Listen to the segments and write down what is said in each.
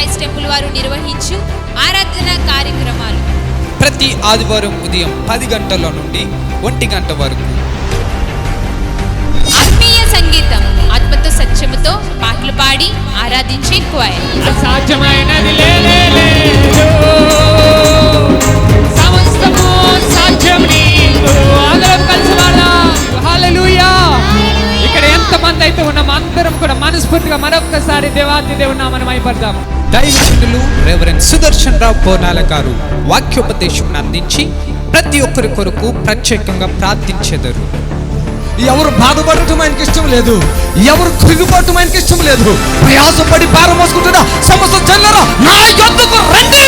Christ temple వారు నిర్వహించు ఆరాధన కార్యక్రమాలు ప్రతి ఆదివారం ఉదయం 10 గంటల నుండి 1 గంట వరకు. ఆత్మీయ సంగీతం, ఆత్మతో సత్యముతో పాటలు పాడి ఆరాధించే క్వైర్. అసాధ్యమైనది లేదు, సమస్తము సాధ్యం నీకు. అందరం కలిసి పాడదాం హల్లెలూయా. ఇక్కడ ఎంతమంది అయితే ఉన్నాం అందరం కూడా మనస్ఫూర్తిగా మరొకసారి దేవాది దేవుని నామమున మహిమపడదాం. దైవజనులు రెవరెండ్ సుదర్శన్ రావు పోనాల గారు వాక్యోపదేశం అందించి ప్రతి ఒక్కరి కొరకు ప్రత్యేకంగా ప్రార్థించెదరు. ఎవరు బాధపడటం ఆయనకి ఇష్టం లేదు, ఎవరు కృంగిపోవటం ఆయనకి ఇష్టం లేదు. ప్రయాసపడి భారం మోసుకుంటున్న సమస్త జనులారా నా యొద్దకు రండి.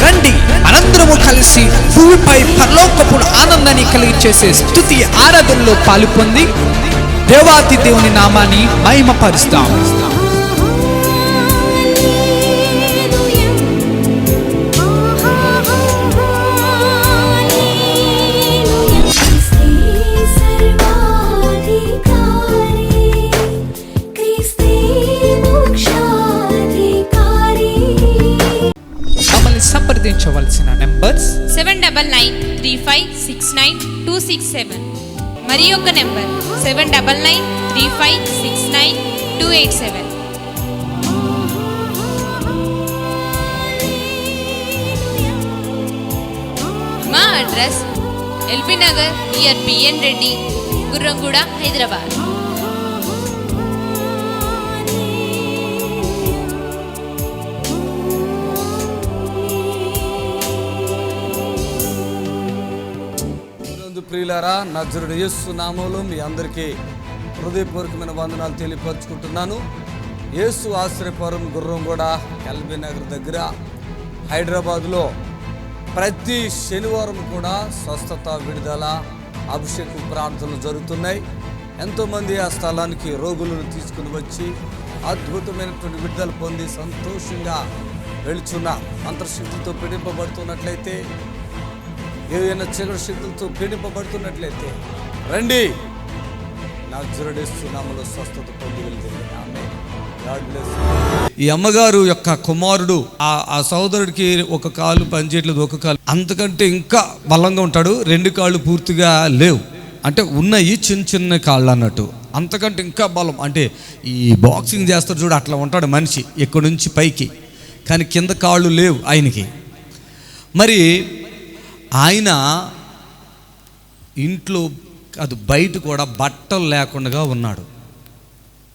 రండి, మనందరము కలిసి భూమిపై పరలోకపు ఆనందాన్ని కలిగించేసే స్తుతి ఆరాధనలో పాలుపొంది దేవాతి దేవుని నామాన్ని మహిమపరుస్తాం. సంప్రదించవలసిన నెంబర్స్ 7993569267 మరి ఒక నెంబర్ 7993569287. మా అడ్రస్ ఎల్బీ నగర్ నియర్ బిఎన్ రెడ్డి, గుర్రంగూడ, హైదరాబాద్. ప్రియులారా, నజరుడు యేసు నామములో మీ అందరికీ హృదయపూర్వకమైన వందనాలు తెలియపరుచుకుంటున్నాను. యేసు ఆశ్రయపురం గుర్రంగూడ ఎల్బీ నగర్ దగ్గర హైదరాబాద్లో ప్రతి శనివారం కూడా స్వస్థత, విడుదల, అభిషేకం ప్రార్థనలు జరుగుతున్నాయి. ఎంతోమంది ఆ స్థలానికి రోగులను తీసుకుని వచ్చి అద్భుతమైనటువంటి విడుదల పొంది సంతోషంగా వెళుచున్నారు. అంతర్శక్తితో పీడింపబడుతున్నట్లయితే, ఏదైనా చీకటి శక్తులతో పీడింపబడుతున్నట్లయితే రండి, నజరుడు యేసు నామములో స్వస్థత పొంది వెళ్తుంది. ఆమేన్. God bless. ఈ అమ్మగారు యొక్క కుమారుడు ఆ సోదరుడికి ఒక కాలు పనిచేయట్లేదు, ఒక కాలు అంతకంటే ఇంకా బలంగా ఉంటాడు. 2 కాళ్ళు పూర్తిగా లేవు, అంటే ఉన్నాయి చిన్న చిన్న కాళ్ళు అన్నట్టు. అంతకంటే ఇంకా బలం, అంటే ఈ బాక్సింగ్ చేస్తారు చూడు, అట్లా ఉంటాడు మనిషి ఇక్కడ నుంచి పైకి, కానీ కింద కాళ్ళు లేవు ఆయనకి. మరి ఆయన ఇంట్లో అది బయట కూడా బట్టలు లేకుండా ఉన్నాడు.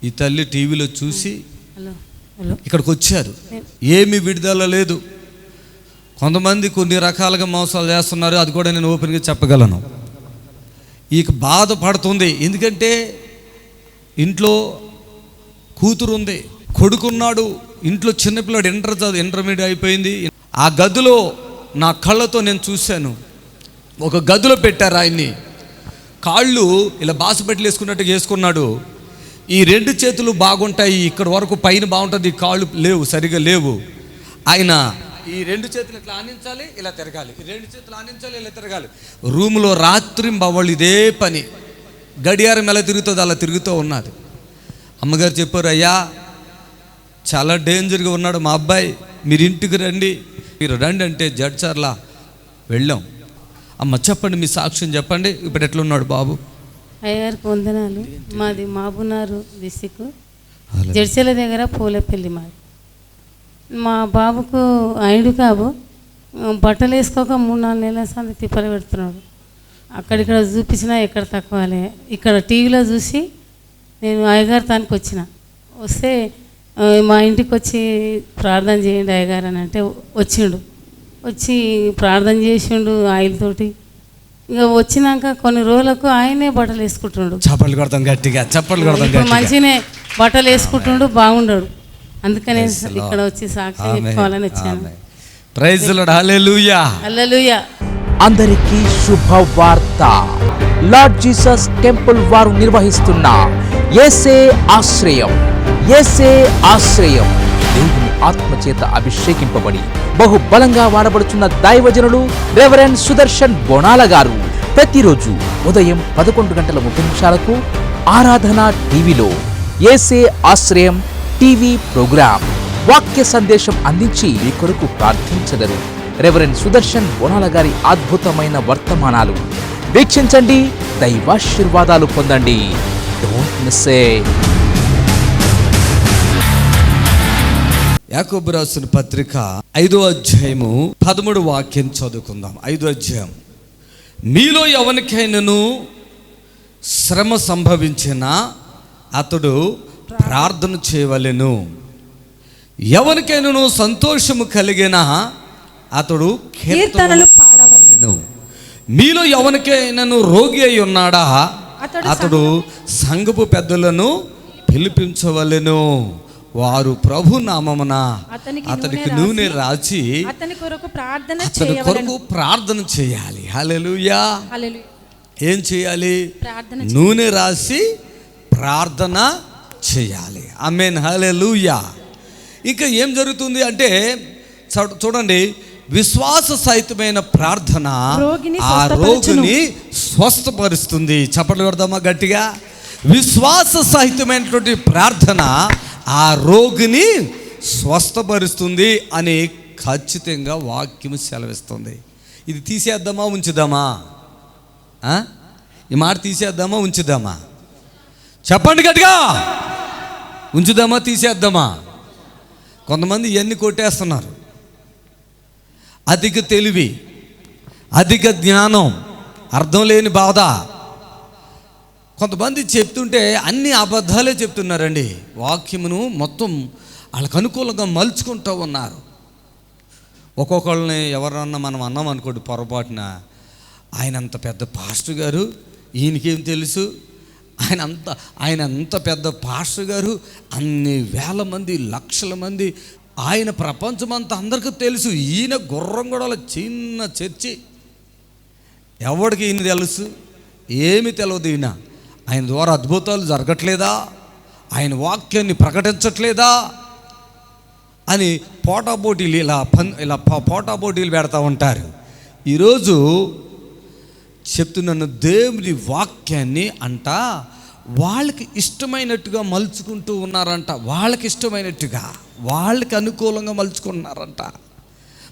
ఈ తల్లి టీవీలో చూసి ఇక్కడికి వచ్చారు. ఏమీ విడుదల లేదు. కొంతమంది కొన్ని రకాలుగా మోసాలు చేస్తున్నారు, అది కూడా నేను ఓపెన్గా చెప్పగలను. ఈక బాధపడుతుంది, ఎందుకంటే ఇంట్లో కూతురు ఉంది, కొడుకున్నాడు, ఇంట్లో చిన్నపిల్లాడు ఇంటర్మీడియట్ అయిపోయింది. ఆ గదిలో నా కళ్ళతో నేను చూశాను, ఒక గదిలో పెట్టారు ఆయన్ని. కాళ్ళు ఇలా బాసుపెట్టలు వేసుకున్నట్టుగా వేసుకున్నాడు. ఈ 2 చేతులు బాగుంటాయి, ఇక్కడ వరకు పైన బాగుంటుంది, ఈ కాళ్ళు లేవు, సరిగా లేవు. ఆయన ఈ 2 చేతులు ఇట్లా ఆనించాలి, ఇలా తిరగాలి, 2 చేతులు ఆనించాలి, ఇలా తిరగాలి. రూమ్లో రాత్రింబవళ్ళు ఇదే పని, గడియారం ఎలా తిరుగుతుందో అలా తిరుగుతూ ఉన్నది. అమ్మగారు చెప్పారు, అయ్యా చాలా డేంజర్గా ఉన్నాడు మా అబ్బాయి, మీరు ఇంటికి రండి. మీరు రండి అంటే జడ్చర్లా వెళ్ళాం. అమ్మ చెప్పండి, మీ సాక్ష్యం చెప్పండి, ఇప్పుడు ఎట్లున్నాడు బాబు? అయ్యగారికి వందనాలు. మాది మాబునారు డిస్టిక్, జడ్చర్ల దగ్గర పూలపల్లి మాది. మా బాబుకు ఐడు కాబు బట్టలు వేసుకోక 3-4 నెలల సంది తిప్పలు పెడుతున్నాడు. అక్కడిక్కడ చూపించినా ఎక్కడ తక్కువలే. ఇక్కడ టీవీలో చూసి నేను అయ్యగారు తానికి వచ్చిన, వస్తే మా ఇంటికి వచ్చి ప్రార్థన చేయండి అయ్యగారు అని అంటే వచ్చిండు. వచ్చి ప్రార్థన చేసిండు ఆయిల్ తోటి. ఇంకా వచ్చినాక కొన్ని రోజులకు ఆయనే బట్టలు వేసుకుంటుండు. చప్పట్లు కొడతాం గట్టిగా, చప్పట్లు కొడతాం. మంచిగానే బట్టలు వేసుకుంటుండు, బాగుండడు. అందుకనే ఇక్కడ వచ్చి సాక్షి చెప్పుకోవాలని వచ్చాను. Praise the Lord. Hallelujah, hallelujah. అందరికీ శుభవార్త. లార్డ్ జీసస్ టెంపుల్ వారు నిర్వహిస్తున్న యేసే ఆశ్రయం, యేసే ఆశ్రయం దేవుని ఆత్మచేత అభిషేకింపబడి బహుబలంగా వాడబడుచున్న దైవజనుడు రెవరెండ్ సుదర్శన్ బోనాల గారు ప్రతిరోజు ఉదయం 11:30 ఆరాధన టీవీలో ఏసే ఆశ్రయం టీవీ ప్రోగ్రాం. వాక్య సందేశం అందించి మీ కొరకు ప్రార్థించెదరు రెవరెండ్ సుదర్శన్ బోనాల గారి అద్భుతమైన వర్తమానాలు వీక్షించండి, దైవాశీర్వాదాలు పొందండి. Don't miss it. యాకోబు రాసిన పత్రిక 5వ అధ్యాయము 13వ వాక్యం చదువుకుందాం. 5వ అధ్యాయం. మీలో ఎవరికైనాను శ్రమ సంభవించినా అతడు ప్రార్థన చేయవలెను. ఎవరికైనాను సంతోషము కలిగినా అతడు కీర్తనలు పాడవలెను. మీలో ఎవరికైనాను రోగి అయి ఉన్నాడా అతడు సంఘపు పెద్దలను పిలిపించవలెను. వారు ప్రభు నామమున అతనికి నూనె రాచి అతని కొరకు ప్రార్థన చేయాలి. హల్లెలూయా. ఏం చేయాలి? నూనె రాసి ప్రార్థన చేయాలి. ఆమేన్. హల్లెలూయా. ఇంకా ఏం జరుగుతుంది అంటే చూడండి, విశ్వాస సహితమైన ప్రార్థన ఆ రోగిని స్వస్థపరుస్తుంది. చప్పట్లు కొడదామా గట్టిగా? విశ్వాస సహితమైనటువంటి ప్రార్థన ఆ రోగిని స్వస్థపరుస్తుంది అని ఖచ్చితంగా వాక్యం సెలవిస్తుంది. ఇది తీసేద్దామా ఉంచుదామా? ఈ మాట తీసేద్దామా ఉంచుదామా? చెప్పండి గట్టిగా. ఉంచుదామా తీసేద్దామా? కొంతమంది ఇవన్నీ కొట్టేస్తున్నారు. అధిక తెలివి, అధిక జ్ఞానం, అర్థం లేని బాధ. కొంతమంది చెప్తుంటే అన్ని అబద్ధాలే చెప్తున్నారండి. వాక్యమును మొత్తం వాళ్ళకు అనుకూలంగా మలుచుకుంటూ ఉన్నారు. ఒక్కొక్కళ్ళని ఎవరన్నా మనం అన్నాం అనుకోండి పొరపాటున, ఆయన అంత పెద్ద పాస్టర్ గారు, ఈయనకేం తెలుసు, ఆయన అంత పెద్ద పాస్టర్ గారు, అన్ని వేల మంది లక్షల మంది, ఆయన ప్రపంచమంతా అందరికీ తెలుసు, ఈయన గుర్రం కూడా చిన్న చర్చి, ఎవడికి ఈయన తెలుసు? ఏమి తెలియదు. ఆయన ద్వారా అద్భుతాలు జరగట్లేదా, ఆయన వాక్యాన్ని ప్రకటించట్లేదా అని పోటాపోటీలు ఇలా పోటాపోటీలు పెడతా ఉంటారు. ఈరోజు చెప్తున్నాను, దేవుని వాక్యాన్ని అంట వాళ్ళకి ఇష్టమైనట్టుగా మలుచుకుంటూ ఉన్నారంట. వాళ్ళకి ఇష్టమైనట్టుగా, వాళ్ళకి అనుకూలంగా మలుచుకున్నారంట.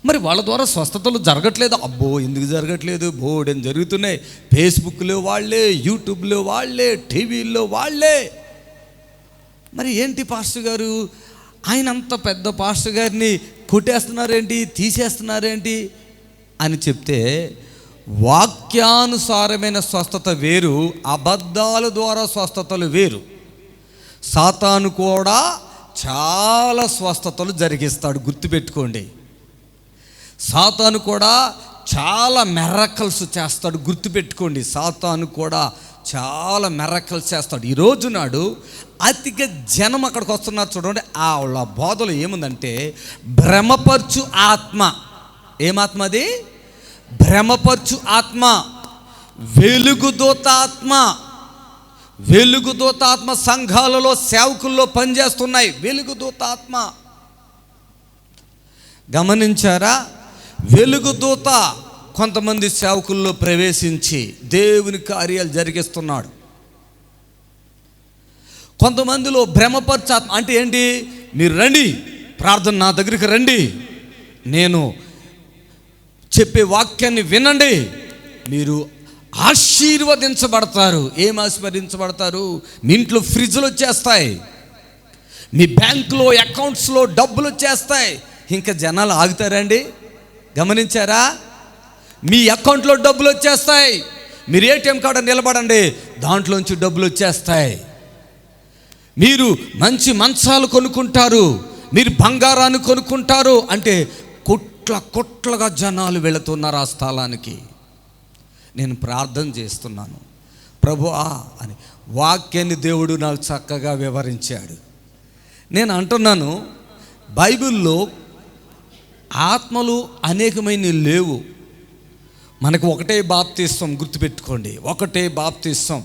మరి వాళ్ళ ద్వారా స్వస్థతలు జరగట్లేదు. అబ్బో ఎందుకు జరగట్లేదు? బోర్డని జరుగుతున్నాయి. ఫేస్బుక్లో వాళ్ళే, యూట్యూబ్లో వాళ్ళే, టీవీల్లో వాళ్ళే. మరి ఏంటి పాస్టర్ గారు, ఆయన అంత పెద్ద పాస్టర్ గారిని కొట్టేస్తున్నారేంటి, తీసేస్తున్నారేంటి అని చెప్తే, వాక్యానుసారమైన స్వస్థత వేరు, అబద్ధాల ద్వారా స్వస్థతలు వేరు. సాతాను కూడా చాలా స్వస్థతలు జరిగిస్తాడు, గుర్తుపెట్టుకోండి. సాతాను కూడా చాలా మిరకల్స్ చేస్తాడు, గుర్తుపెట్టుకోండి. సాతాను కూడా చాలా మిరకల్స్ చేస్తాడు. ఈరోజు నాడు అధిక జనం అక్కడికి వస్తున్నారు. చూడండి, వాళ్ళ బోధలో ఏముందంటే భ్రమపరచు ఆత్మ. ఏమాత్మ అది? భ్రమపరచు ఆత్మ, వెలుగుదూత ఆత్మ. వెలుగుదూత ఆత్మ సంఘాలలో సేవకుల్లో పనిచేస్తున్నాయి. వెలుగుదూత ఆత్మ గమనించారా? వెలుగుదూత కొంతమంది సేవకుల్లో ప్రవేశించి దేవుని కార్యాలు జరిగిస్తున్నాడు. కొంతమందిలో భ్రమపరచు ఆత్మ అంటే ఏంటి? మీరు రండి, ప్రార్థన నా దగ్గరికి రండి, నేను చెప్పే వాక్యాన్ని వినండి, మీరు ఆశీర్వదించబడతారు. ఏం ఆశీర్వదించబడతారు? మీ ఇంట్లో ఫ్రిడ్జ్లు వచ్చేస్తాయి, మీ బ్యాంకులో అకౌంట్స్లో డబ్బులు వచ్చేస్తాయి. ఇంకా జనాలు ఆగుతారండి? గమనించారా? మీ అకౌంట్లో డబ్బులు వచ్చేస్తాయి. మీరు ఏటీఎం కార్డు నిలబడండి, దాంట్లోంచి డబ్బులు వచ్చేస్తాయి. మీరు మంచి మంచాలు కొనుక్కుంటారు, మీరు బంగారాన్ని కొనుక్కుంటారు. అంటే కొట్లగా జనాలు వెళుతున్నారు ఆ స్థలానికి. నేను ప్రార్థన చేస్తున్నాను, ప్రభువా అని వాక్యాన్ని దేవుడు నాకు చక్కగా వివరించాడు. నేను అంటున్నాను, బైబిల్లో ఆత్మలు అనేకమైన లేవు. మనకు ఒకటే బాప్తిస్తాం, గుర్తుపెట్టుకోండి, ఒకటే బాప్తిస్తాం.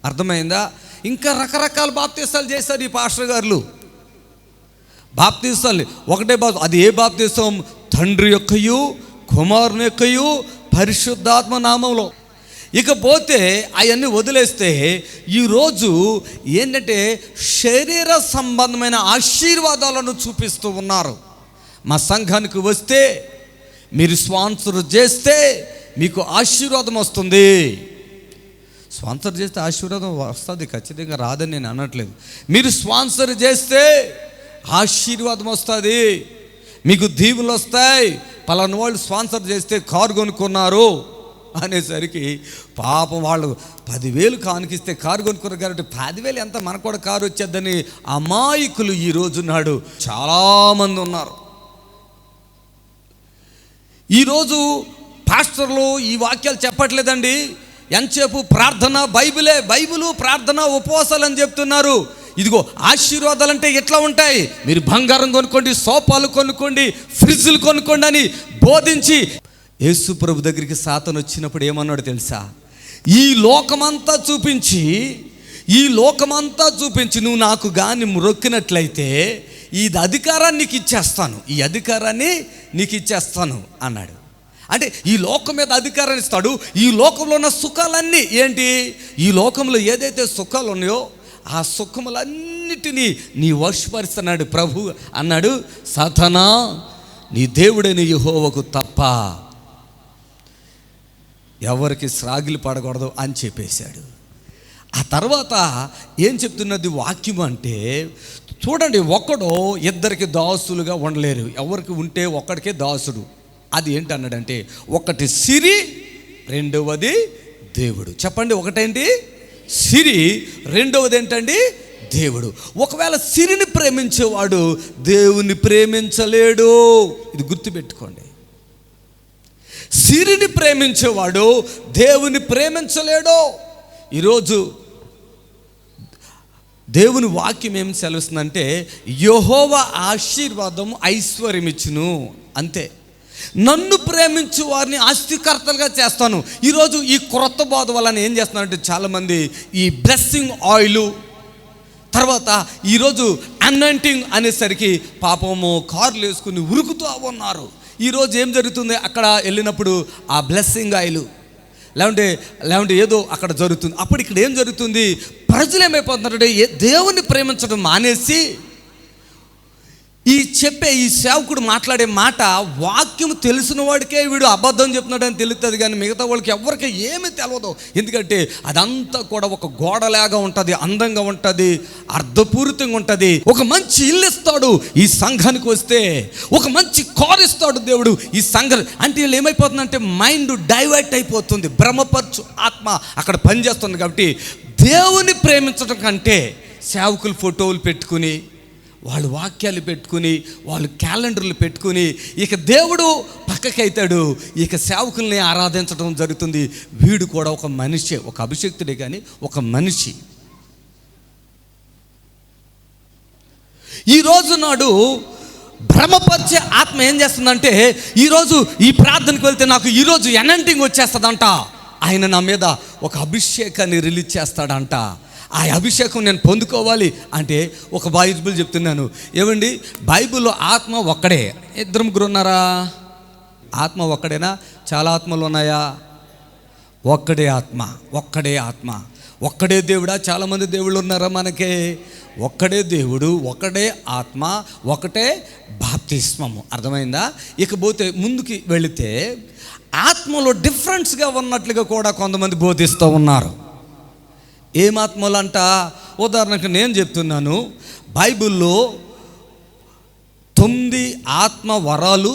అర్థమైందా? ఇంకా రకరకాల బాప్తిస్తాలు చేశారు ఈ పాస్టర్ గారులు. బాప్తిస్తాలు ఒకటే అది ఏ బాప్తిస్తాం? తండ్రి యొక్కయు కుమారుని యొక్కయు పరిశుద్ధాత్మ నామంలో. ఇకపోతే అవన్నీ వదిలేస్తే ఈరోజు ఏంటంటే శరీర సంబంధమైన ఆశీర్వాదాలను చూపిస్తూ ఉన్నారు. మా సంఘానికి వస్తే మీరు స్పాన్సర్ చేస్తే మీకు ఆశీర్వాదం వస్తుంది. స్పాన్సర్ చేస్తే ఆశీర్వాదం వస్తుంది, ఖచ్చితంగా రాదని నేను అనట్లేదు. మీరు స్పాన్సర్ చేస్తే ఆశీర్వాదం వస్తుంది, మీకు దీవులు వస్తాయి. పలానా వాళ్ళు స్పాన్సర్ చేస్తే కారు కొనుక్కున్నారు అనేసరికి పాపం వాళ్ళు 10,000 కానుకిస్తే కారు కొనుక్కున్నారు కాబట్టి 10,000 ఎంత మనకు కూడా కారు వచ్చేద్దని అమాయకులు ఈరోజు నాడు చాలామంది ఉన్నారు. ఈరోజు పాస్టర్లు ఈ వాక్యాలు చెప్పట్లేదండి. ఎంతసేపు ప్రార్థన, బైబిలు ప్రార్థన, ఉపవాసాలు అని చెప్తున్నారు. ఇదిగో ఆశీర్వాదాలు అంటే ఎట్లా ఉంటాయి, మీరు బంగారం కొనుక్కోండి, సోఫాలు కొనుక్కోండి, ఫ్రిడ్జ్లు కొనుక్కోండి అని బోధించి యేసు ప్రభు దగ్గరికి సాతాను వచ్చినప్పుడు ఏమన్నాడు తెలుసా? ఈ లోకమంతా చూపించి నువ్వు నాకు కానీ మొక్కినట్లయితే ఈ అధికారాన్ని నీకు ఇచ్చేస్తాను అన్నాడు. అంటే ఈ లోకం మీద అధికారాన్ని ఇస్తాడు. ఈ లోకంలో ఉన్న సుఖాలన్నీ ఏంటి, ఈ లోకంలో ఏదైతే సుఖాలు ఉన్నాయో ఆ సుఖములన్నిటినీ నీ వశపరుస్తున్నాడు ప్రభు. అన్నాడు, సాతానా నీ దేవుడైన యెహోవాకు తప్ప ఎవరికి శ్రాగిలు పడకూడదు అని చెప్పేశాడు. ఆ తర్వాత ఏం చెప్తున్నది వాక్యం అంటే, చూడండి, ఒకడు ఇద్దరికి దాసులుగా ఉండలేరు. ఎవరికి ఉంటే ఒక్కడికే దాసుడు. అది ఏంటి అన్నాడంటే, ఒకటి సిరి, రెండవది దేవుడు. చెప్పండి, ఒకటేంటి సిరి, రెండవది ఏంటండి దేవుడు. ఒకవేళ సిరిని ప్రేమించేవాడు దేవుని ప్రేమించలేడు. ఇది గుర్తుపెట్టుకోండి. సిరిని ప్రేమించేవాడు దేవుని ప్రేమించలేడు. ఈరోజు దేవుని వాక్యం ఏం సెలవుస్తుందంటే, యెహోవా ఆశీర్వాదం ఐశ్వర్యం ఇచ్చును, అంతే. నన్ను ప్రేమించు వారిని ఆస్తికర్తలుగా చేస్తాను. ఈరోజు ఈ క్రొత్త బోధ వలన ఏం చేస్తున్నారంటే చాలామంది ఈ బ్లెస్సింగ్ ఆయిల్, తర్వాత ఈరోజు అనాయింటింగ్ అనేసరికి పాపము కార్లు వేసుకుని ఉరుకుతూ ఉన్నారు. ఈరోజు ఏం జరుగుతుంది, అక్కడ వెళ్ళినప్పుడు ఆ బ్లెస్సింగ్ ఆయిల్ లేకుంటే ఏదో అక్కడ జరుగుతుంది. అప్పుడు ఇక్కడ ఏం జరుగుతుంది, ప్రజలు ఏమైపోతున్నారంటే దేవుని ప్రేమించడం మానేసి ఈ సేవకుడు మాట్లాడే మాట వాక్యం తెలిసిన వాడికే వీడు అబద్ధం చెప్తున్నాడని తెలుస్తుంది, కానీ మిగతా వాళ్ళకి ఎవరికి ఏమీ తెలియదు. ఎందుకంటే అదంతా కూడా ఒక గోడలాగా ఉంటుంది, అందంగా ఉంటుంది, అర్థపూరితంగా ఉంటుంది. ఒక మంచి ఇల్లు ఇస్తాడు ఈ సంఘానికి వస్తే, ఒక మంచి కారు ఇస్తాడు దేవుడు ఈ సంఘం అంటే. వీళ్ళు ఏమైపోతుందంటే మైండ్ డైవర్ట్ అయిపోతుంది, భ్రమపరచు ఆత్మ అక్కడ పనిచేస్తుంది. కాబట్టి దేవుని ప్రేమించడం కంటే సేవకులు ఫోటోలు పెట్టుకుని, వాళ్ళు వాక్యాలు పెట్టుకుని, వాళ్ళు క్యాలెండర్లు పెట్టుకుని, ఇక దేవుడు పక్కకైతాడు, ఇక సేవకుల్ని ఆరాధించడం జరుగుతుంది. వీడు కూడా ఒక మనిషి, ఒక అభిషక్తుడే కానీ ఒక మనిషి. ఈరోజు నాడు భ్రమపరిచే ఆత్మ ఏం చేస్తుందంటే, ఈరోజు ఈ ప్రార్థనకు వెళ్తే నాకు ఈరోజు ఎనంటింగ్ వచ్చేస్తుందంట, ఆయన నా మీద ఒక అభిషేకాన్ని రిలీజ్ చేస్తాడంట. ఆ అభిషేకం నేను పొందుకోవాలి అంటే ఒక బైబిల్ చెప్తున్నాను. ఏమండి, బైబిల్లో ఆత్మ ఒక్కడే, ఇద్దరు ముగ్గురు ఉన్నారా? ఆత్మ ఒక్కడేనా? చాలా ఆత్మలు ఉన్నాయా? ఒక్కడే ఆత్మ, ఒక్కడే దేవుడా? చాలామంది దేవుళ్ళు ఉన్నారా మనకి? ఒక్కడే దేవుడు, ఒకడే ఆత్మ, ఒకటే బాప్తిస్మము. అర్థమైందా? ఇకపోతే ముందుకి వెళితే ఆత్మలో డిఫరెన్స్గా ఉన్నట్లుగా కూడా కొంతమంది బోధిస్తూ ఉన్నారు. ఏమాత్మలంట? ఉదాహరణకు నేను చెప్తున్నాను, బైబిల్లో 9 ఆత్మ వరాలు,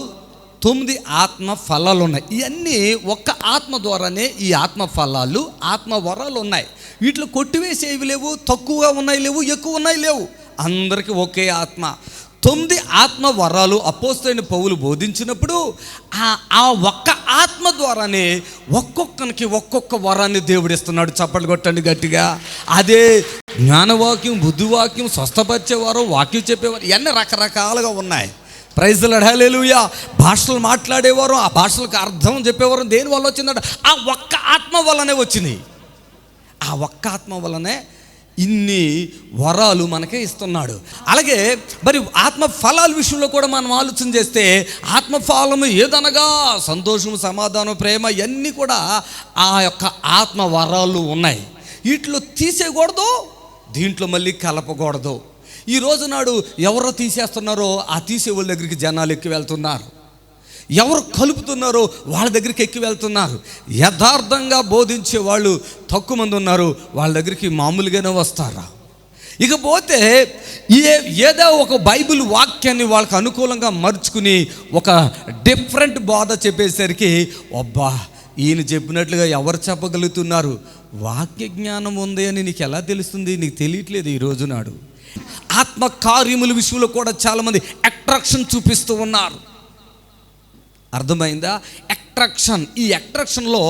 9 ఆత్మ ఫలాలు ఉన్నాయి. ఇవన్నీ ఒక్క ఆత్మ ద్వారానే ఈ ఆత్మ ఫలాలు, ఆత్మ వరాలు ఉన్నాయి. వీటిలో కొట్టివేసేవి లేవు, తక్కువగా ఉన్నాయి లేవు, ఎక్కువ ఉన్నాయి లేవు, అందరికీ ఒకే ఆత్మ. 9 ఆత్మ వరాలు అపోస్తలుడైన పౌలు బోధించినప్పుడు ఆ ఒక్క ఆత్మ ద్వారానే ఒక్కొక్కరికి ఒక్కొక్క వరాన్ని దేవుడు ఇస్తున్నాడు. చప్పట్లు కొట్టండి గట్టిగా. అదే జ్ఞానవాక్యం, బుద్ధివాక్యం, స్వస్థపరిచేవారు, వాక్యం చెప్పేవారు, ఇవన్నీ రకరకాలుగా ఉన్నాయి. ప్రైజ్ ది లార్డ్, హల్లెలూయా. భాషలు మాట్లాడేవారు, ఆ భాషలకు అర్థం చెప్పేవారు. దేని వల్ల వచ్చిందంటే ఆ ఒక్క ఆత్మ వల్లనే వచ్చింది. ఆ ఒక్క ఆత్మ వల్లనే ఇన్ని వరాలు మనకే ఇస్తున్నాడు. అలాగే మరి ఆత్మ ఫలాల విషయంలో కూడా మనం ఆలోచన చేస్తే ఆత్మఫలము ఏదనగా సంతోషం, సమాధానం, ప్రేమ ఇవన్నీ కూడా ఆ యొక్క ఆత్మ వరాలు ఉన్నాయి. వీటిలో తీసేయకూడదు, దీంట్లో మళ్ళీ కలపకూడదు. ఈ రోజు నాడు ఎవరో తీసేస్తున్నారో ఆ తీసే వాళ్ళ దగ్గరికి జనాలు ఎక్కి వెళ్తున్నారు, ఎవరు కలుపుతున్నారో వాళ్ళ దగ్గరికి ఎక్కి వెళ్తున్నారు. యథార్థంగా బోధించే వాళ్ళు తక్కువ మంది ఉన్నారు, వాళ్ళ దగ్గరికి మామూలుగానే వస్తారా. ఇకపోతే ఏదో ఒక బైబిల్ వాక్యాన్ని వాళ్ళకి అనుకూలంగా మర్చుకుని ఒక డిఫరెంట్ బోధ చెప్పేసరికి అబ్బా ఈయన చెప్పినట్లుగా ఎవరు చెప్పగలుగుతున్నారు? వాక్య జ్ఞానం ఉంది అని నీకు ఎలా తెలుస్తుంది? నీకు తెలియట్లేదు. ఈ రోజు నాడు ఆత్మ కార్యముల విషయంలో కూడా చాలామంది అట్రాక్షన్ చూపిస్తూ ఉన్నారు. అర్థమైందా? అట్రాక్షన్. ఈ అట్రాక్షన్లో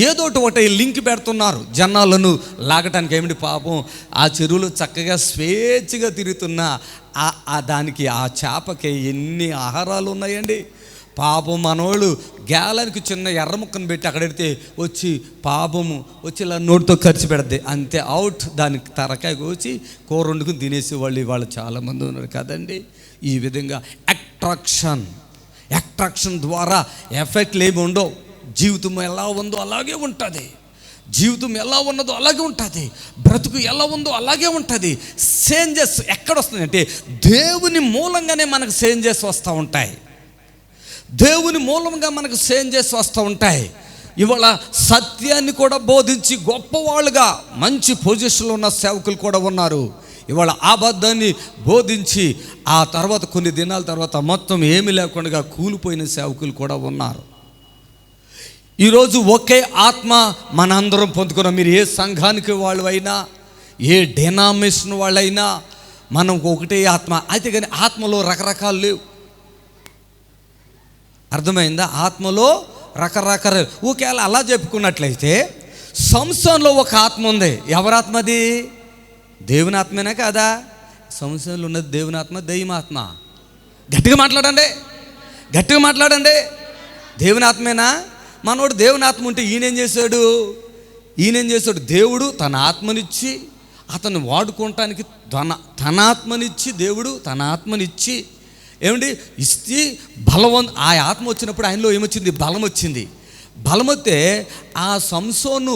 ఏదోటి ఒకటి లింక్ పెడుతున్నారు జనాలను లాగటానికి. ఏమిటి పాపం ఆ చెరువులో చక్కగా స్వేచ్ఛగా తిరుగుతున్న దానికి ఆ చేపకి ఎన్ని ఆహారాలు ఉన్నాయండి. పాపం మనోళ్ళు గేలానికి చిన్న ఎర్ర ముక్కను పెట్టి అక్కడ పెడితే వచ్చి పాపము వచ్చి ఇలా నోటితో ఖర్చు పెడద్ది, అంతే అవుట్. దానికి తరకాయ కోసి కూర వండుకుని తినేసేవాళ్ళు ఇవాళ చాలామంది ఉన్నారు కదండి. ఈ విధంగా అట్రాక్షన్ ద్వారా ఎఫెక్ట్లు ఏమి ఉండవు. జీవితం ఎలా ఉందో అలాగే ఉంటుంది, జీవితం ఎలా ఉన్నదో అలాగే ఉంటుంది, బ్రతుకు ఎలా ఉందో అలాగే ఉంటుంది. చేంజెస్ ఎక్కడ వస్తుంది అంటే దేవుని మూలంగానే మనకు చేంజెస్ వస్తూ ఉంటాయి. దేవుని మూలంగా మనకు చేంజెస్ వస్తూ ఉంటాయి. ఇవాళ సత్యాన్ని కూడా బోధించి గొప్పవాళ్ళుగా మంచి పొజిషన్లో ఉన్న సేవకులు కూడా ఉన్నారు. ఇవాళ అబద్ధాన్ని బోధించి ఆ తర్వాత కొన్ని దినాల తర్వాత మొత్తం ఏమీ లేకుండా కూలిపోయిన సేవకులు కూడా ఉన్నారు. ఈరోజు ఒకే ఆత్మ మనందరం పొందుకున్నాం. మీరు ఏ సంఘానికి వాళ్ళు అయినా, ఏ డెనామినేషన్ వాళ్ళైనా, మనం ఒకటే ఆత్మ. అయితే కానీ ఆత్మలో రకరకాలు లేవు. అర్థమైందా? ఆత్మలో రకరకాల. ఒకవేళ అలా చెప్పుకున్నట్లయితే సంస్థలో ఒక ఆత్మ ఉంది. ఎవరాత్మది? దేవుని ఆత్మేనా కాదా? సంస్థలో ఉన్నది దేవుని ఆత్మ, దైవాత్మ. గట్టిగా మాట్లాడండి. దేవుని ఆత్మేనా? మనోడు దేవుని ఆత్మ ఉంటే ఈయనేం చేశాడు? దేవుడు తన ఆత్మనిచ్చి అతన్ని వాడుకోవటానికి తన ఆత్మనిచ్చి, దేవుడు తన ఆత్మనిచ్చి ఏమండి ఇస్తే ఆ ఆత్మ వచ్చినప్పుడు ఆయనలో ఏమొచ్చింది? బలం వచ్చింది. బలం వస్తే ఆ సంసోను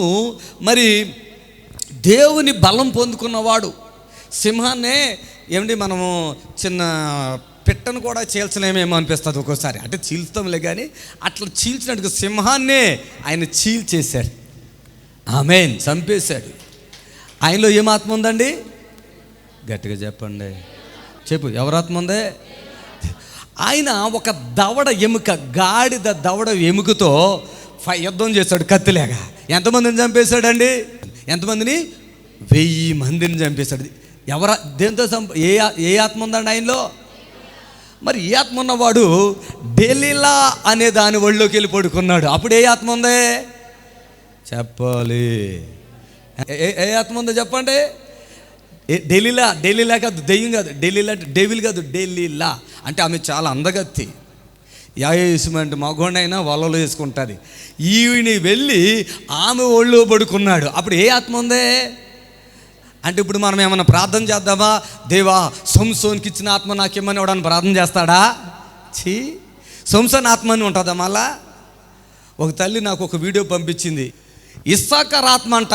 మరి దేవుని బలం పొందుకున్నవాడు. సింహాన్నే ఏమండి మనము చిన్న పిట్టను కూడా చీల్చలేమేమో అనిపిస్తుంది ఒక్కోసారి. అంటే చీల్స్తాంలే కానీ అట్లా చీల్చినట్టుగా సింహాన్నే ఆయన చీల్చేశాడు. ఆమేన్. చంపేశాడు. ఆయనలో ఏం ఆత్మ ఉందండి? గట్టిగా చెప్పండి. చెప్పు, ఎవరాత్మ ఉంది? ఆయన ఒక దవడ ఎముక, గాడిద దవడ ఎముకతో యుద్ధం చేశాడు కత్తిలేగా. ఎంతమందిని చంపేశాడండి? ఎంతమందిని? 1000 మందిని చంపేశాడు. దేంతో ఏ ఆత్మ ఉందండి ఆయనలో? మరి ఈ ఆత్మ ఉన్నవాడు డెలీలా అనే దాని ఒళ్ళోకి వెళ్ళి పడుకున్నాడు. అప్పుడు ఏ ఆత్మ ఉంది చెప్పాలి? ఏ ఆత్మ ఉందో చెప్పండి. డెలీలా కాదు, దెయ్యం కాదు. డెలీలా అంటే డెవిల్ కాదు, డెలీలా అంటే ఆమె చాలా అందగత్తి. యాయేసుమంటే మగోడైనా వలలో వేసుకుంటుంది. ఈవిని వెళ్ళి ఆమె ఒళ్ళో పడుకున్నాడు. అప్పుడు ఏ ఆత్మ ఉంది అంటే ఇప్పుడు మనం ఏమన్నా ప్రార్థన చేద్దామా? దేవా సంసోన్కి ఇచ్చిన ఆత్మ నాకేమని ఎవడని ప్రార్థన చేస్తాడా? సంసోన్ ఆత్మ అని ఉంటుందా? మళ్ళా ఒక తల్లి నాకు ఒక వీడియో పంపించింది. ఇస్సాకార్ ఆత్మ అంట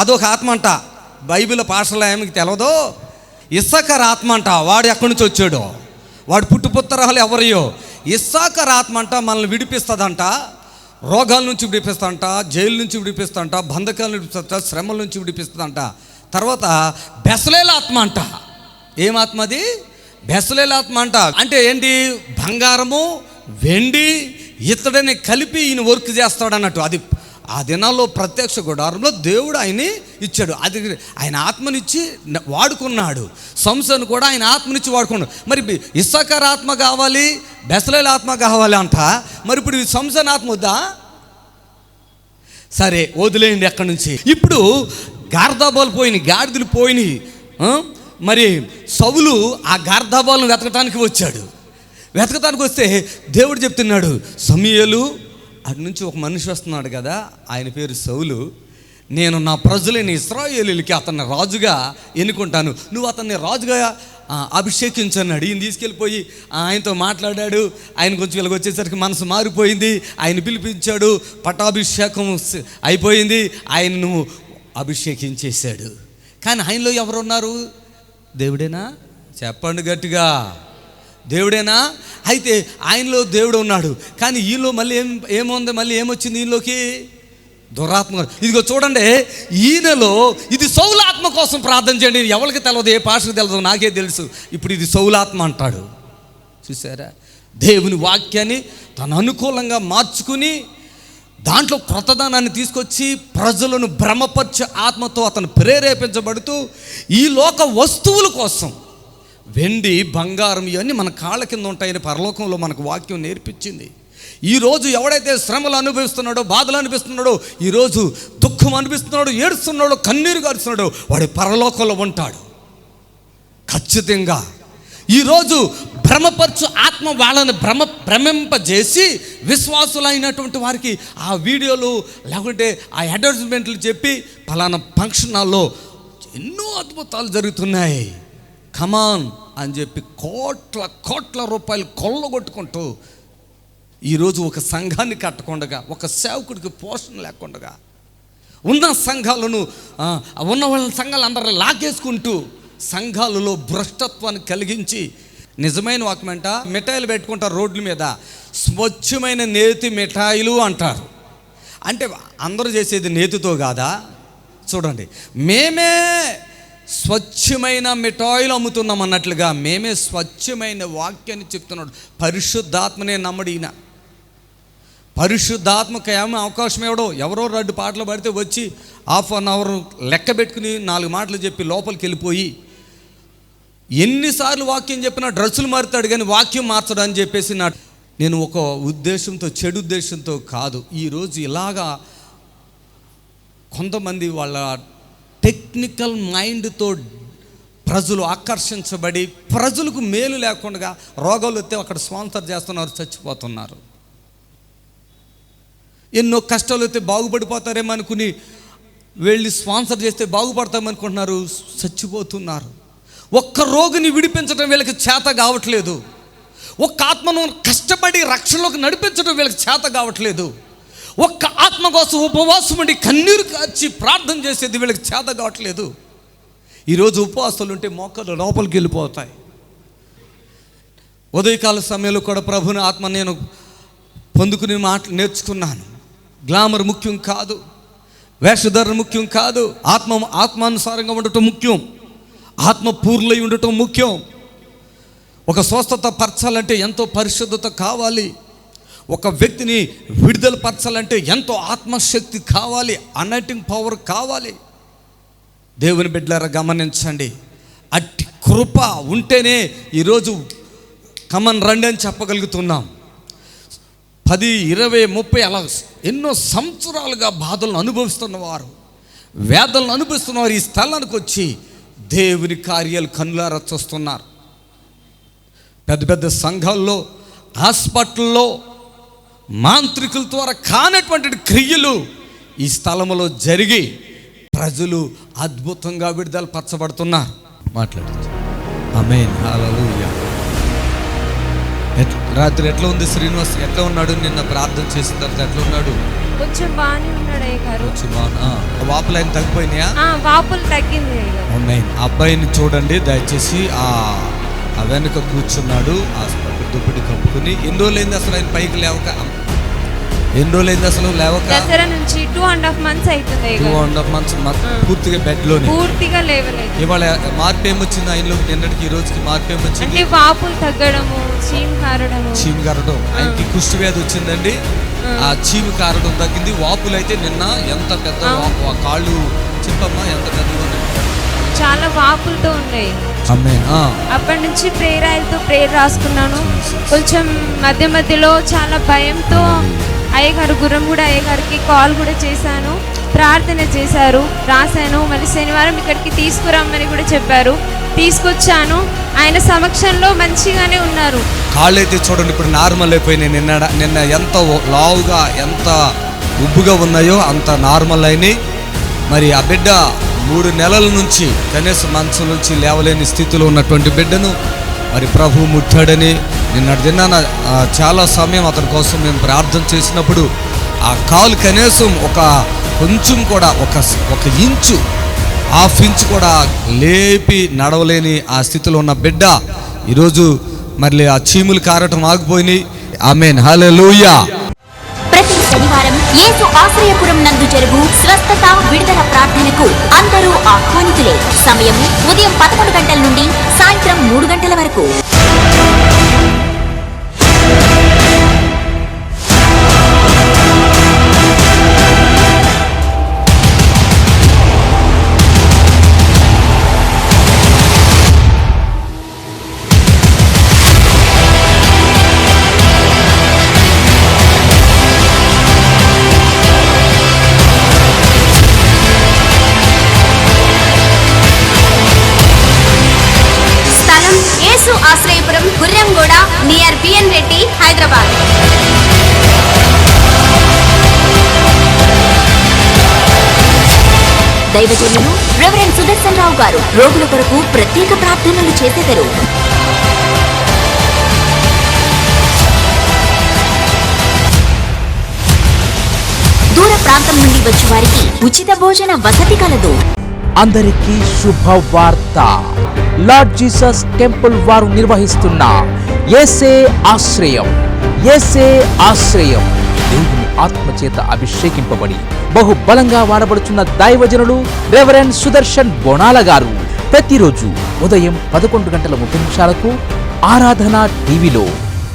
అదొక ఆత్మ అంట. బైబిల్ పాఠశాల ఏమికి తెలవదో. ఇస్సాకార్ ఆత్మ అంట. వాడు ఎక్కడి నుంచి వచ్చాడో, వాడు పుట్టుపుత్తరాలు ఎవరియో. ఇస్సాకార్ ఆత్మ అంట మనల్ని విడిపిస్తుందంట. రోగాల నుంచి విడిపిస్తుందంట, జైలు నుంచి విడిపిస్తుందంట, బంధకాల నుంచి విడిపిస్తుందంట, శ్రమల నుంచి విడిపిస్తుందంట. తర్వాత బెసలేల ఆత్మ అంట. ఏమాత్మ అది? బెసలేల ఆత్మ అంట. అంటే ఏంటి? బంగారము వెండి ఇతడిని కలిపి ఈయన వర్క్ చేస్తాడు అన్నట్టు. అది ఆ దినాల్లో ప్రత్యక్ష గుడారంలో దేవుడు ఆయన్ని ఇచ్చాడు. అది ఆయన ఆత్మనిచ్చి వాడుకున్నాడు. సంసోను కూడా ఆయన ఆత్మనిచ్చి వాడుకున్నాడు. మరి ఇస్సాకార్ ఆత్మ కావాలి, బెసలేల ఆత్మ కావాలి అంట. మరి ఇప్పుడు సంసోను ఆత్మ వద్దా? సరే వదిలేయండి ఎక్కడి నుంచి. ఇప్పుడు గార్దాబాలు పోయినాయి, గాడిదలు పోయినాయి. మరి సౌలు ఆ గార్దాబాలను వెతకటానికి వచ్చాడు. వెతకటానికి వస్తే దేవుడు చెప్తున్నాడు, సమూయేలు అటు నుంచి ఒక మనిషి వస్తున్నాడు కదా, ఆయన పేరు సౌలు. నేను నా ప్రజలైన ఇశ్రాయేలీయులకి అతన్ని రాజుగా ఎన్నుకుంటాను, నువ్వు అతన్ని రాజుగా అభిషేకించన్నాడు. ఈయన తీసుకెళ్ళిపోయి ఆయనతో మాట్లాడాడు. ఆయన కొంచెం వీళ్ళకి వచ్చేసరికి మనసు మారిపోయింది. ఆయన పిలిపించాడు, పట్టాభిషేకం అయిపోయింది, ఆయన్ను అభిషేకించేశాడు. కానీ ఆయనలో ఎవరున్నారు? దేవుడేనా? చెప్పండి గట్టిగా, దేవుడేనా? అయితే ఆయనలో దేవుడు ఉన్నాడు, కానీ ఈయనలో మళ్ళీ ఏముంది? మళ్ళీ ఏమొచ్చింది ఈయనలోకి? దురాత్మ. ఇదిగో చూడండి, ఈయనలో ఇది సౌలాత్మ కోసం ప్రార్థన చేయండి. ఎవరికి తెలియదు, ఏ భాషకు తెలియదు, నాకే తెలుసు. ఇప్పుడు ఇది సౌలాత్మ అంటాడు. చూసారా? దేవుని వాక్యాన్ని తన అనుకూలంగా మార్చుకుని దాంట్లో క్రొత్తదనాన్ని తీసుకొచ్చి ప్రజలను భ్రమపరిచే ఆత్మతో అతను ప్రేరేపించబడుతూ ఈ లోక వస్తువుల కోసం, వెండి బంగారం ఇవన్నీ మన కాళ్ళ కింద ఉంటాయని పరలోకంలో మనకు వాక్యం నేర్పించింది. ఈరోజు ఎవడైతే శ్రమలు అనుభవిస్తున్నాడో, బాధలు అనిపిస్తున్నాడో, ఈరోజు దుఃఖం అనిపిస్తున్నాడో, ఏడుస్తున్నాడో, కన్నీరు గారుస్తున్నాడో, వాడు పరలోకంలో ఉంటాడు ఖచ్చితంగా. ఈరోజు భ్రమపరచు ఆత్మ వాళ్ళని భ్రమింపజేసి విశ్వాసులైనటువంటి వారికి ఆ వీడియోలు లేకుంటే ఆ అడ్వర్టైజ్మెంట్లు చెప్పి ఫలానా ఫంక్షన్ హాల్లో ఎన్నో అద్భుతాలు జరుగుతున్నాయి, కమాన్ అని చెప్పి కోట్ల రూపాయలు కొల్లగొట్టుకుంటూ ఈరోజు ఒక సంఘాన్ని కట్టకుండా, ఒక సేవకుడికి పోషణ లేకుండా, ఉన్న సంఘాలను ఉన్న వాళ్ళ సంఘాలు అందరూ లాగేసుకుంటూ సంఘాలలో భ్రష్టత్వాన్ని కలిగించి, నిజమైన వాక్యమంట మిఠాయిలు పెట్టుకుంటారు రోడ్ల మీద, స్వచ్ఛమైన నేతి మిఠాయిలు అంటారు. అంటే అందరూ చేసేది నేతితో కాదా? చూడండి, మేమే స్వచ్ఛమైన మిఠాయిలు అమ్ముతున్నాం అన్నట్లుగా మేమే స్వచ్ఛమైన వాక్యాన్ని చెప్తున్నాడు. పరిశుద్ధాత్మనే నమ్మడిన పరిశుద్ధాత్మకు ఏమో అవకాశం ఎవరో 2 పాటలు పడితే వచ్చి ½ అన్ అవర్ లెక్క పెట్టుకుని 4 మాటలు చెప్పి లోపలికి వెళ్ళిపోయి ఎన్నిసార్లు వాక్యం చెప్పినా డ్రెస్సులు మారుతాడు కానీ వాక్యం మార్చడు అని చెప్పేసి నేను ఒక ఉద్దేశంతో, చెడు ఉద్దేశంతో కాదు. ఈరోజు ఇలాగా కొంతమంది వాళ్ళ టెక్నికల్ మైండ్తో ప్రజలు ఆకర్షించబడి ప్రజలకు మేలు లేకుండా రోగాలు వస్తే అక్కడ స్పాన్సర్ చేస్తున్నారు, చచ్చిపోతున్నారు. ఎన్నో కష్టాలు వస్తే బాగుపడిపోతారేమో అనుకుని వెళ్ళి స్పాన్సర్ చేస్తే బాగుపడతామనుకుంటున్నారు, చచ్చిపోతున్నారు. ఒక్క రోగిని విడిపించడం వీళ్ళకి చేత కావట్లేదు. ఒక్క ఆత్మను కష్టపడి రక్షణలోకి నడిపించడం వీళ్ళకి చేత కావట్లేదు. ఒక్క ఆత్మ కోసం ఉపవాసం ఉండి కన్నీరు కార్చి ప్రార్థన చేసేది వీళ్ళకి చేత కావట్లేదు. ఈరోజు ఉపవాసాలు ఉంటే మోకాళ్ళు లోపలికి వెళ్ళిపోతాయి. ఉదయకాల సమయంలో కూడా ప్రభుని ఆత్మ నేను పొందుకుని నేర్చుకున్నాను. గ్లామర్ ముఖ్యం కాదు, వేషధారణ ముఖ్యం కాదు, ఆత్మానుసారంగా ఉండటం ముఖ్యం, ఆత్మ పూర్లై ఉండటం ముఖ్యం. ఒక స్వస్థత పరచాలంటే ఎంతో పరిశుద్ధత కావాలి. ఒక వ్యక్తిని విడుదల పరచాలంటే ఎంతో ఆత్మశక్తి కావాలి, అనాయింటింగ్ పవర్ కావాలి. దేవుని బిడ్డలారా గమనించండి, అట్టి కృప ఉంటేనే ఈరోజు కమన్ రండి అని చెప్పగలుగుతున్నాం. 10, 20, 30 అలా ఎన్నో సంవత్సరాలుగా బాధలను అనుభవిస్తున్నవారు, వేదనలు అనుభవిస్తున్నవారు ఈ స్థలానికి వచ్చి దేవుని కార్యాలు కన్నులారా చూస్తున్నారు. పెద్ద పెద్ద సంఘాల్లో, హాస్పిటల్లో మాంత్రికుల ద్వారా కానటువంటి క్రియలు ఈ స్థలంలో జరిగి ప్రజలు అద్భుతంగా విడుదల పరచబడుతున్నారు. మాట్లాడుతుంది. ఆమేన్, హల్లెలూయా. రాత్రి ఎట్లా ఉంది శ్రీనివాస్? ఎట్లా ఉన్నాడు? నిన్న ప్రార్థన చేసిన తర్వాత ఎట్లా ఉన్నాడు? కొంచెం బాగానే ఉన్నాడు అయ్యగారు. కొంచెం బాగా. వాపులు ఆయన తగ్గిపోయినాయా? వాపులు తగ్గింది. ఆమేన్. అబ్బాయిని చూడండి దయచేసి. ఆ వెనుక కూర్చున్నాడు, దుప్పటి కప్పుకుని. ఎన్ని రోజులైంది అసలు ఆయన పైకి లేవక? ఎన్ని రోజులైంది అసలు లేవక? దసరా నుంచి 2.5 months అవుతుంది. 2.5 months పూర్తిగా బెడ్లోనే, పూర్తిగా లేవలేదు. ఇవాళ మార్పు ఏమొచ్చింది ఆయనలో? నిన్నటికి ఈ రోజుకి మార్పు ఏమొచ్చింది? అంటే వాపులు తగ్గడము, చీము కారడం. ఆయనకి కుష్టి వ్యాధి వచ్చిందండి. ఆ చీము కారడం తగ్గింది. వాపులు అయితే నిన్న ఎంత పెద్ద కాళ్ళు చింపమ్మ ఎంత పెద్దగా చాలా వాపులతో ఉన్నాయి. అప్పటి నుంచి ప్రేయర్ రాసుకున్నాను. కొంచెం మధ్యలో చాలా భయంతో అయ్యగారు గుర్రంగూడ అయ్యగారికి కాల్ కూడా చేశాను, ప్రార్థన చేశారు, రాశాను. మళ్ళీ శనివారం ఇక్కడికి తీసుకురమ్మని కూడా చెప్పారు, తీసుకొచ్చాను. ఆయన సమక్షంలో మంచిగానే ఉన్నారు. కాళ్ళు అయితే చూడండి ఇప్పుడు నార్మల్ అయిపోయినాయి. నిన్న ఎంత లావుగా ఎంత ఉబ్బుగా ఉన్నాయో అంత నార్మల్ అయినాయి. మరి ఆ బిడ్డ 3 నెలల నుంచి కనీసం మంచం నుంచి లేవలేని స్థితిలో ఉన్నటువంటి బిడ్డను మరి ప్రభు ముట్టాడని నిన్నటి దినాన చాలా సమయం అతని కోసం మేము ప్రార్థన చేసినప్పుడు ఆ కాలు కనీసం కొంచెం కూడా ఒక ఇంచు, హాఫ్ ఇంచు కూడా లేపి నడవలేని ఆ స్థితిలో ఉన్న బిడ్డ ఈరోజు మరి ఆ చీములు కారటం ఆగిపోయినాయి. ఆమేన్, హల్లెలూయా. ప్రతి శనివారం యేసు ఆశ్రయపురం నందు జరుగు స్వస్థత విడుదల ప్రార్థనకు అందరూ ఆహ్వానితులే. సమయం ఉదయం 11 గంటల నుండి సాయంత్రం 3 గంటల వరకు. ఆశ్రయపురం, గుర్రంగూడ, నియర్ బిఎన్ రెడ్డి, హైదరాబాద్. దైవజనులు రెవరెండ్ సుదర్శన్ రావు గారు రోగుల కొరకు ప్రత్యేక ప్రార్థనలు చేసేదరు. దూర ప్రాంతం నుండి వచ్చే వారికి ఉచిత భోజన వసతి కలదు. అందరికీ శుభవార్త. లార్డ్ జీసస్ టెంపుల్ వారు నిర్వహిస్తున్న యేసే ఆశ్రయం దేవుని ఆత్మచేత అభిషేకింపబడి బహుబలంగా వాడబడుచున్న దైవజనులు రెవరెండ్ సుదర్శన్ బోనాల గారు ప్రతిరోజు ఉదయం 11:30 ఆరాధన టీవీలో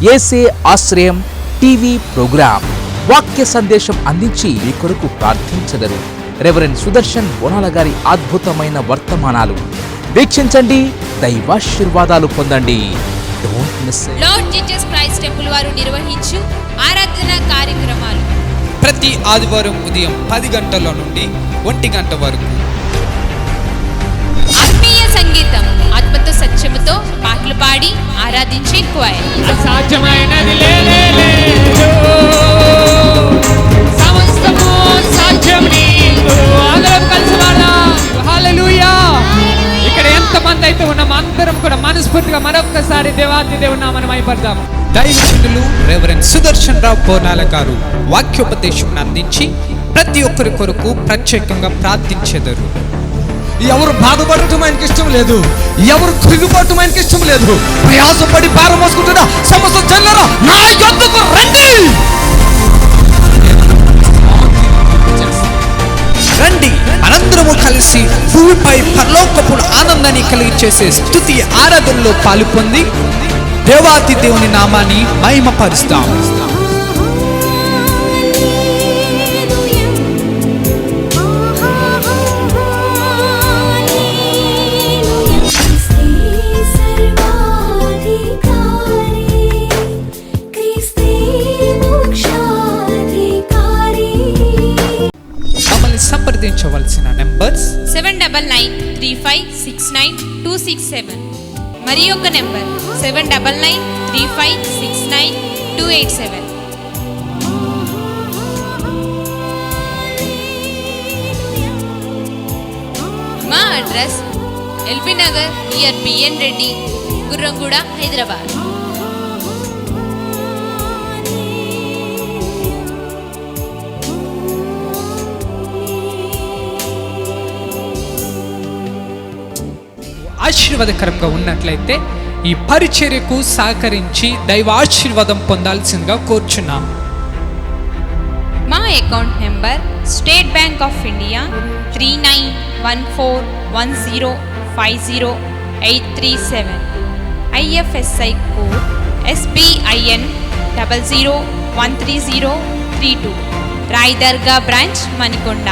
యేసే ఆశ్రయం టీవీ ప్రోగ్రాం వాక్య సందేశం అందించి మీ కొరకు ప్రార్థించెదరు. రెవరెండ్ సుదర్శన్ బోనాల గారి అద్భుతమైన వర్తమానాలు వీక్షించండి, దైవాశీర్వాదాలు పొందండి. లార్డ్ జీసస్ క్రైస్ట్ టెంపుల్ వారు నిర్వహించు ఆరాధన కార్యక్రమాలు ప్రతి ఆదివారం ఉదయం 10 గంటల నుండి 1 గంట వరకు. ఆత్మీయ సంగీతం, ఆత్మతో సత్యముతో పాటలు పాడి ఆరాధించే క్వైర్. అసాధ్యమైనది లేదు, సమస్తము సాధ్యం నీకు. అందరం కలిసి పాడదాం, హల్లెలూయా. ఇక్కడ ఎంతమంది అయితే ఉన్నాం అందరం కూడా మనస్ఫూర్తిగా మరొక్కసారి దేవాది దేవుని నామమున మహిమపడదాం. దైవజనులు రెవరెండ్ సుదర్శన్ రావు బోనాల గారు వాక్యోపదేశం అందించి ప్రతి ఒక్కరి కొరకు ప్రత్యేకంగా ప్రార్థించెదరు. ఎవరు బాధపడటం ఆయనకి ఇష్టం లేదు, ఎవరు కృంగిపోవటం ఆయనకి ఇష్టం లేదు. ప్రయాసపడి భారం మోసుకుంటున్న సమస్త జనులారా నా యొద్దకు రండి. రండి, మనందరము కలిసి భూమిపై పరలోకపు ఆనందాన్ని కలిగించేసే స్తుతి ఆరాధనలో పాలు పొంది దేవాతి దేవుని నామాన్ని మహిమపరుస్తాం. సంప్రదించవలసిన నంబర్స్ 7993569267 మరి ఒక నెంబర్ 7993569287. మా అడ్రస్ ఎల్బీ నగర్ నియర్ బిఎన్ రెడ్డి, గుర్రంగూడ, హైదరాబాద్. ఆశీర్వాదకరంగా ఉన్నట్లయితే ఈ పరిచర్యకు సహకరించి దైవ ఆశీర్వాదం పొందాల్సిందిగా కోరుచున్నాం. మా account number State Bank of India 391410508337, IFSI code SBIN 00130332, Rai Darga branch, Manikonda.